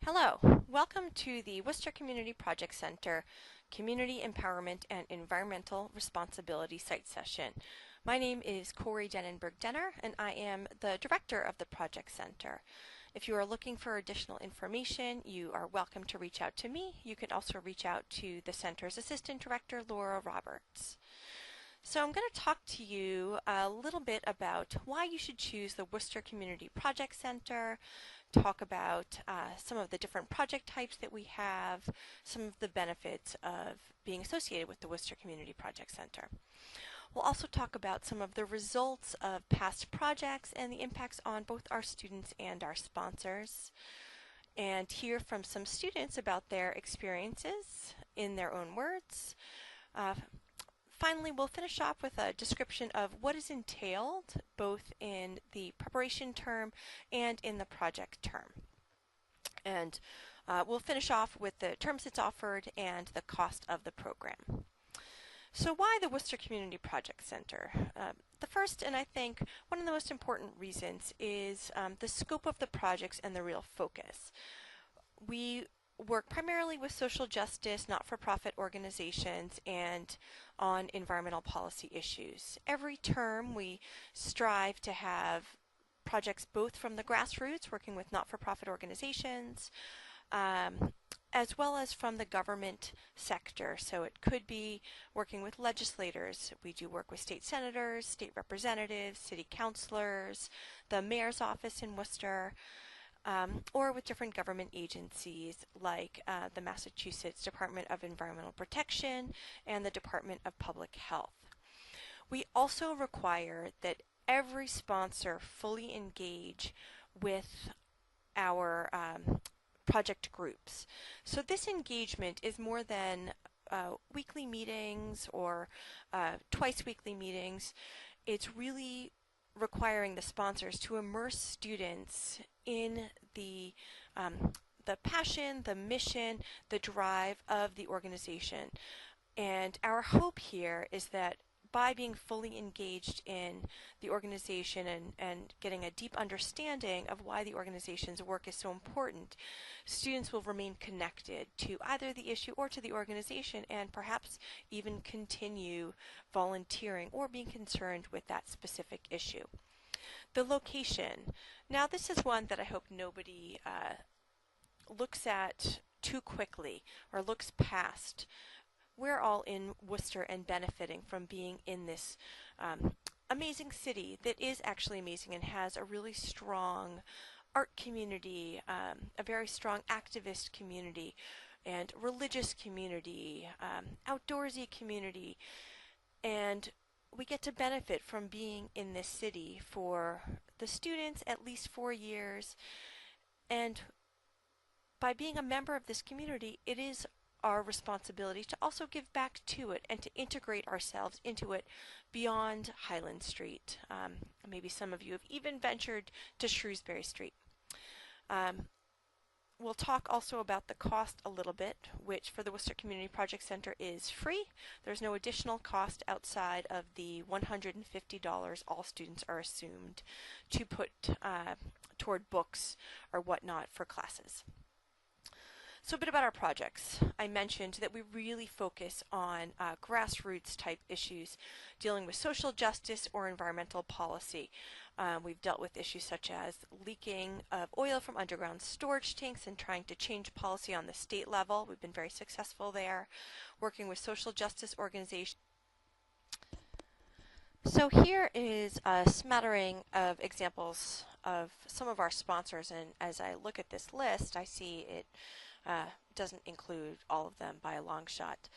Hello, welcome to the Worcester Community Project Center Community Empowerment and Environmental Responsibility Site Session. My name is Corey Denenberg-Denner and I am the Director of the Project Center. If you are looking for additional information, you are welcome to reach out to me. You can also reach out to the Center's Assistant Director, Laura Roberts. So I'm going to talk to you a little bit about why you should choose the Worcester Community Project Center, talk about some of the different project types that we have, some of the benefits of being associated with the Worcester Community Project Center. We'll also talk about some of the results of past projects and the impacts on both our students and our sponsors, and hear from some students about their experiences in their own words. Finally, we'll finish off with a description of what is entailed both in the preparation term and in the project term. And we'll finish off with the terms it's offered and the cost of the program. So why the Worcester Community Project Center? The first, and I think one of the most important reasons, is the scope of the projects and the real focus. We work primarily with social justice, not-for-profit organizations, and on environmental policy issues. Every term we strive to have projects both from the grassroots, working with not-for-profit organizations, as well as from the government sector. So it could be working with legislators. We do work with state senators, state representatives, city councilors, the mayor's office in Worcester, or with different government agencies like the Massachusetts Department of Environmental Protection and the Department of Public Health. We also require that every sponsor fully engage with our project groups. So this engagement is more than weekly meetings or twice weekly meetings. It's really requiring the sponsors to immerse students in the passion, the mission, the drive of the organization. And our hope here is that by being fully engaged in the organization and getting a deep understanding of why the organization's work is so important, students will remain connected to either the issue or to the organization and perhaps even continue volunteering or being concerned with that specific issue. The location. Now this is one that I hope nobody looks at too quickly or looks past. We're all in Worcester and benefiting from being in this amazing city that is actually amazing and has a really strong art community, a very strong activist community, and religious community, outdoorsy community, and we get to benefit from being in this city for the students at least 4 years, and by being a member of this community, it is our responsibility to also give back to it and to integrate ourselves into it beyond Highland Street. Maybe some of you have even ventured to Shrewsbury Street. We'll talk also about the cost a little bit, which for the Worcester Community Project Center is free. There's no additional cost outside of the $150 all students are assumed to put toward books or whatnot for classes. So a bit about our projects. I mentioned that we really focus on grassroots type issues dealing with social justice or environmental policy. We've dealt with issues such as leaking of oil from underground storage tanks and trying to change policy on the state level. We've been very successful there, working with social justice organizations. So here is a smattering of examples of some of our sponsors, and as I look at this list, I see it doesn't include all of them by a long shot.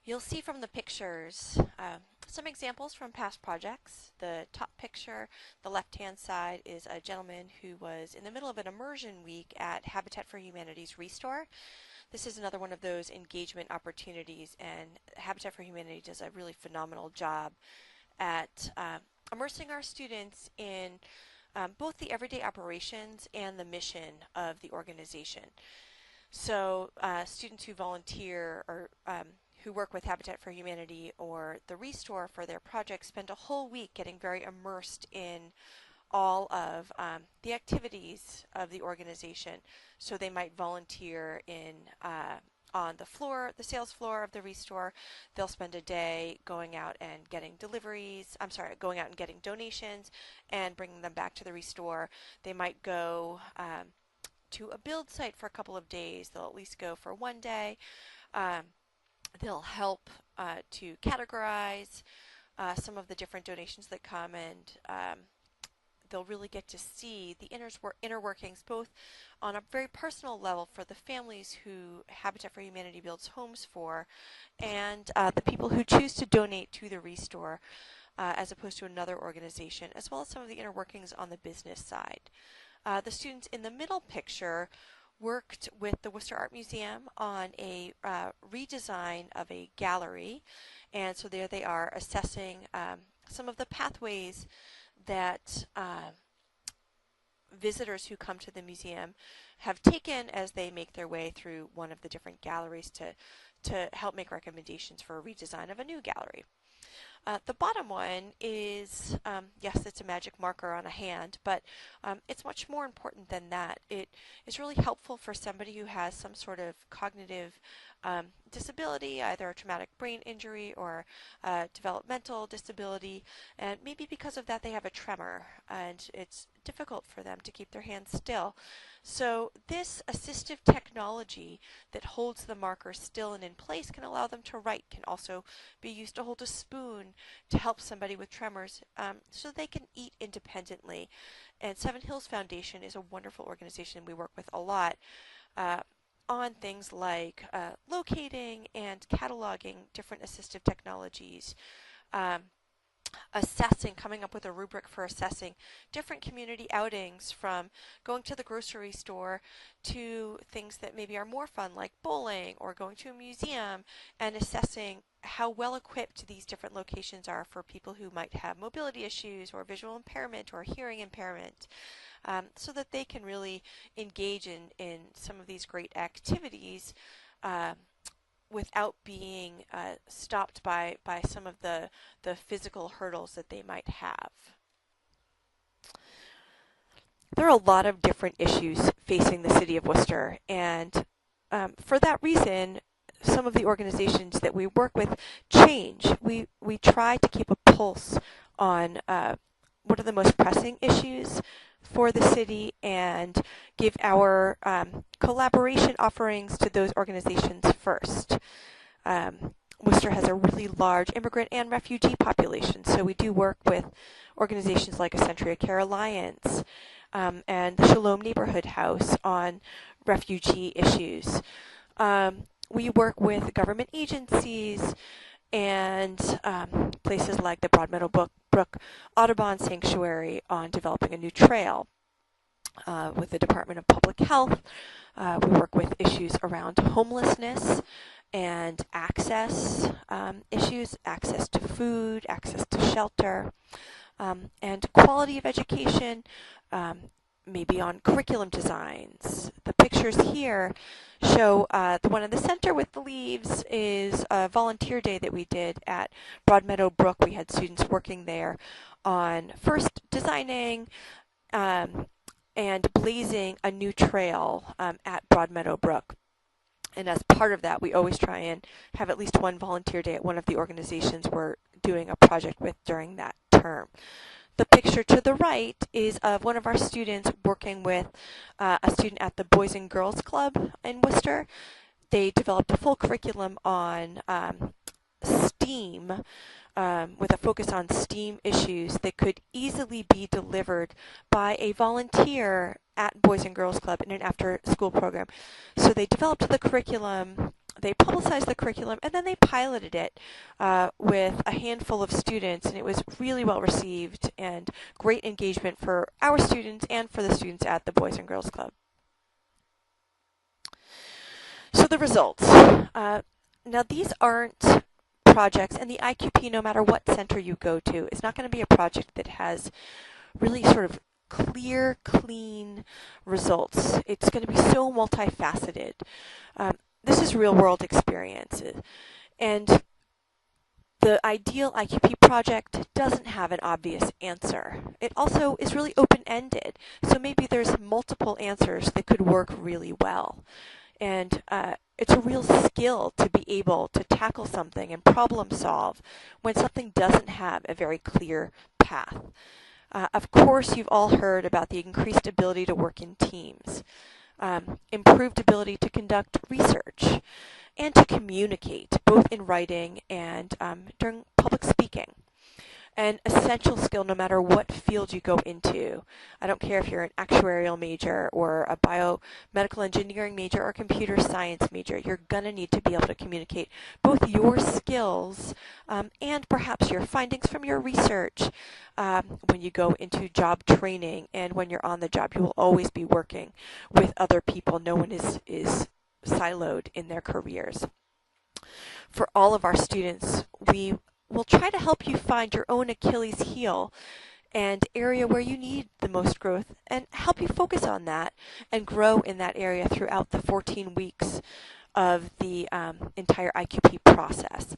You'll see from the pictures some examples from past projects. The top picture, the left-hand side, is a gentleman who was in the middle of an immersion week at Habitat for Humanity's Restore. This is another one of those engagement opportunities, and Habitat for Humanity does a really phenomenal job at immersing our students in both the everyday operations and the mission of the organization. So students who volunteer or who work with Habitat for Humanity or the Restore for their project spend a whole week getting very immersed in all of the activities of the organization. So they might volunteer in on the floor, the sales floor of the Restore. They'll spend a day going out and getting going out and getting donations and bringing them back to the Restore. They might go to a build site for a couple of days. They'll at least go for one day. They'll help to categorize some of the different donations that come, and they'll really get to see the inner workings, both on a very personal level for the families who Habitat for Humanity builds homes for, and the people who choose to donate to the Restore as opposed to another organization, as well as some of the inner workings on the business side. The students in the middle picture worked with the Worcester Art Museum on a redesign of a gallery, and so there they are assessing some of the pathways that visitors who come to the museum have taken as they make their way through one of the different galleries to help make recommendations for a redesign of a new gallery. The bottom one is, yes, it's a magic marker on a hand, but it's much more important than that. It is really helpful for somebody who has some sort of cognitive disability, either a traumatic brain injury or developmental disability, and maybe because of that they have a tremor, and it's difficult for them to keep their hands still. So this assistive technology that holds the marker still and in place can allow them to write, can also be used to hold a spoon to help somebody with tremors so they can eat independently. And Seven Hills Foundation is a wonderful organization we work with a lot on things like locating and cataloging different assistive technologies, coming up with a rubric for assessing different community outings, from going to the grocery store to things that maybe are more fun like bowling or going to a museum, and assessing how well equipped these different locations are for people who might have mobility issues or visual impairment or hearing impairment, so that they can really engage in some of these great activities without being stopped by some of the physical hurdles that they might have. There are a lot of different issues facing the city of Worcester, and for that reason, some of the organizations that we work with change. We try to keep a pulse on what are the most pressing issues for the city and give our collaboration offerings to those organizations first. Worcester has a really large immigrant and refugee population, so we do work with organizations like A Century of Care Alliance and the Shalom Neighborhood House on refugee issues. We work with government agencies and places like the Broadmeadow Brook Audubon Sanctuary on developing a new trail. With the Department of Public Health, we work with issues around homelessness and access issues, access to food, access to shelter, and quality of education, maybe on curriculum designs. The pictures here show the one in the center with the leaves is a volunteer day that we did at Broadmeadow Brook. We had students working there on first designing and blazing a new trail at Broadmeadow Brook. And as part of that, we always try and have at least one volunteer day at one of the organizations we're doing a project with during that term. The picture to the right is of one of our students working with a student at the Boys and Girls Club in Worcester. They developed a full curriculum on STEAM, with a focus on STEAM issues that could easily be delivered by a volunteer at Boys and Girls Club in an after-school program. So they developed the curriculum, they publicized the curriculum, and then they piloted it with a handful of students, and it was really well received and great engagement for our students and for the students at the Boys and Girls Club. So the results. Now these aren't projects, and the IQP, no matter what center you go to, is not going to be a project that has really sort of clear, clean results. It's going to be so multifaceted. This is real-world experiences, and The ideal IQP project doesn't have an obvious answer. It also is really open-ended, so maybe there's multiple answers that could work really well. And it's a real skill to be able to tackle something and problem solve when something doesn't have a very clear path. Of course, you've all heard about the increased ability to work in teams, improved ability to conduct research, and to communicate, both in writing and during public speaking. An essential skill no matter what field you go into. I don't care if you're an actuarial major or a biomedical engineering major or a computer science major. You're going to need to be able to communicate both your skills and perhaps your findings from your research when you go into job training and when you're on the job. You will always be working with other people. No one is siloed in their careers. For all of our students, we'll try to help you find your own Achilles heel and area where you need the most growth and help you focus on that and grow in that area throughout the 14 weeks of the entire IQP process.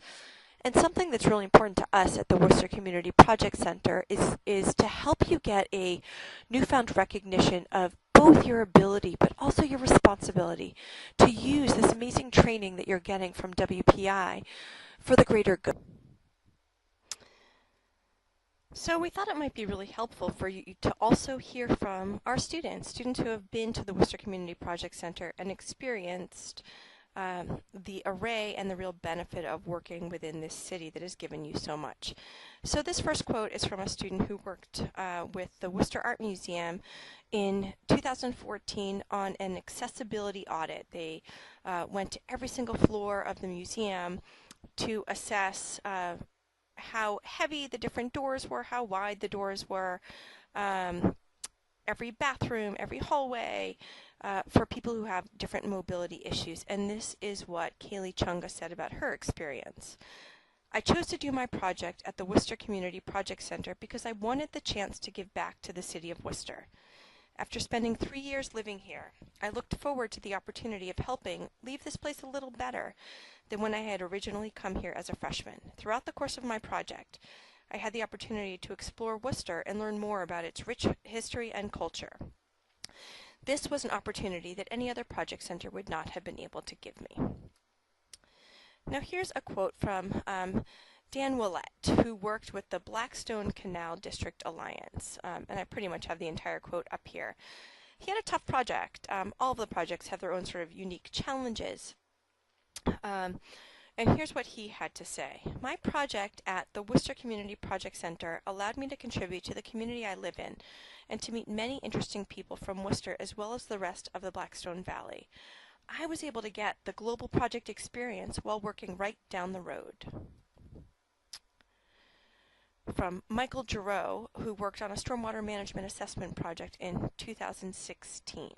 And something that's really important to us at the Worcester Community Project Center is to help you get a newfound recognition of both your ability but also your responsibility to use this amazing training that you're getting from WPI for the greater good. So we thought it might be really helpful for you to also hear from our students who have been to the Worcester Community Project Center and experienced the array and the real benefit of working within this city that has given you so much. So this first quote is from a student who worked with the Worcester Art Museum in 2014 on an accessibility audit. They went to every single floor of the museum to assess how heavy the different doors were, how wide the doors were, every bathroom, every hallway, for people who have different mobility issues. And this is what Kaylee Chunga said about her experience. I chose to do my project at the Worcester Community Project Center because I wanted the chance to give back to the city of Worcester. After spending 3 years living here, I looked forward to the opportunity of helping leave this place a little better than when I had originally come here as a freshman. Throughout the course of my project, I had the opportunity to explore Worcester and learn more about its rich history and culture. This was an opportunity that any other project center would not have been able to give me. Now here's a quote from Dan Willett, who worked with the Blackstone Canal District Alliance, and I pretty much have the entire quote up here. He had a tough project. All of the projects have their own sort of unique challenges. And here's what he had to say. My project at the Worcester Community Project Center allowed me to contribute to the community I live in and to meet many interesting people from Worcester as well as the rest of the Blackstone Valley. I was able to get the global project experience while working right down the road. From Michael Giroux, who worked on a stormwater management assessment project in 2016.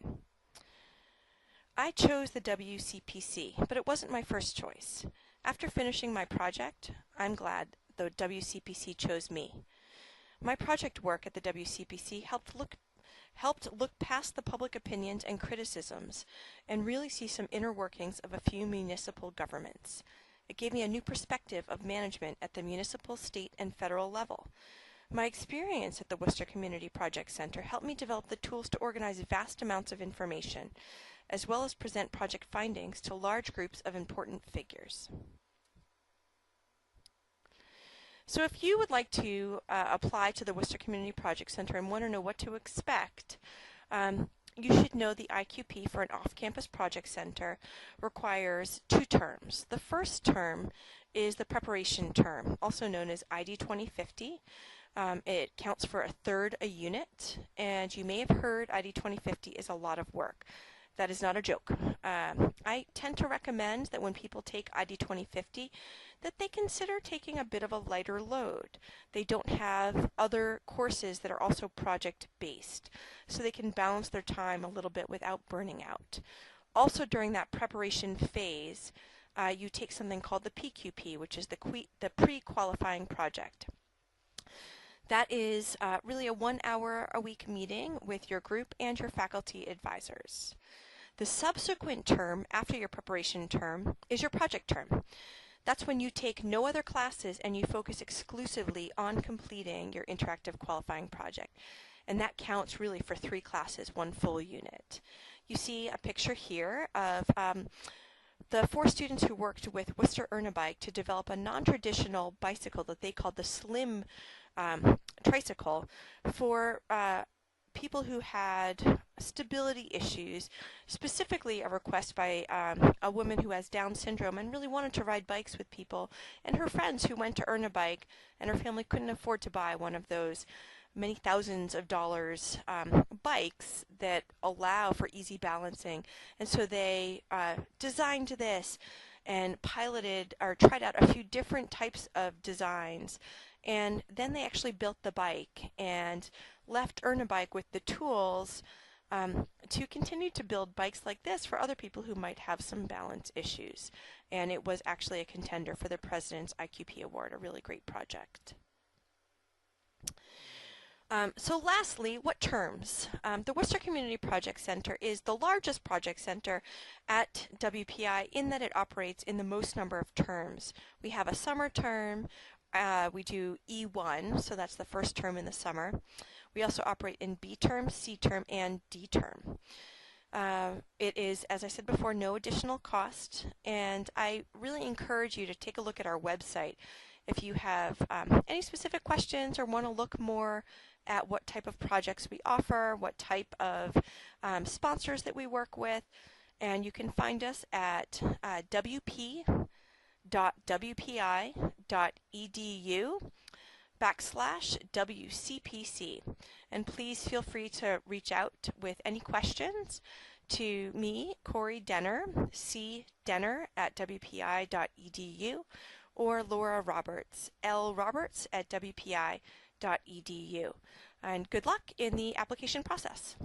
I chose the WCPC, but it wasn't my first choice. After finishing my project, I'm glad the WCPC chose me. My project work at the WCPC helped look past the public opinions and criticisms and really see some inner workings of a few municipal governments. It gave me a new perspective of management at the municipal, state, and federal level. My experience at the Worcester Community Project Center helped me develop the tools to organize vast amounts of information, as well as present project findings to large groups of important figures. So if you would like to apply to the Worcester Community Project Center and want to know what to expect, you should know the IQP for an off-campus project center requires 2 terms. The first term is the preparation term, also known as ID 2050. It counts for 1/3 a unit, and you may have heard ID 2050 is a lot of work. That is not a joke. I tend to recommend that when people take ID 2050 that they consider taking a bit of a lighter load. They don't have other courses that are also project-based, so they can balance their time a little bit without burning out. Also during that preparation phase, you take something called the PQP, which is the pre-qualifying project. That is really a 1-hour-a-week meeting with your group and your faculty advisors. The subsequent term after your preparation term is your project term. That's when you take no other classes and you focus exclusively on completing your interactive qualifying project. And that counts really for 3 classes, 1 full unit. You see a picture here of the 4 students who worked with Worcester Bike to develop a non-traditional bicycle that they called the Slim tricycle for people who had stability issues, specifically a request by a woman who has Down syndrome and really wanted to ride bikes with people, and her friends who went to earn a bike, and her family couldn't afford to buy one of those many thousands of dollars bikes that allow for easy balancing. And so they designed this and piloted or tried out a few different types of designs. And then they actually built the bike and left Earn a Bike with the tools to continue to build bikes like this for other people who might have some balance issues. And it was actually a contender for the President's IQP Award, a really great project. So lastly, what terms? The Worcester Community Project Center is the largest project center at WPI in that it operates in the most number of terms. We have a summer term. We do E1, so that's the first term in the summer. We also operate in B term, C term, and D term. It is, as I said before, no additional cost, and I really encourage you to take a look at our website if you have any specific questions or want to look more at what type of projects we offer, what type of sponsors that we work with, and you can find us at wp.wpi.edu/WCPC. And please feel free to reach out with any questions to me, Corey Denner, cdenner@wpi.edu, or Laura Roberts, lroberts@wpi.edu. And good luck in the application process.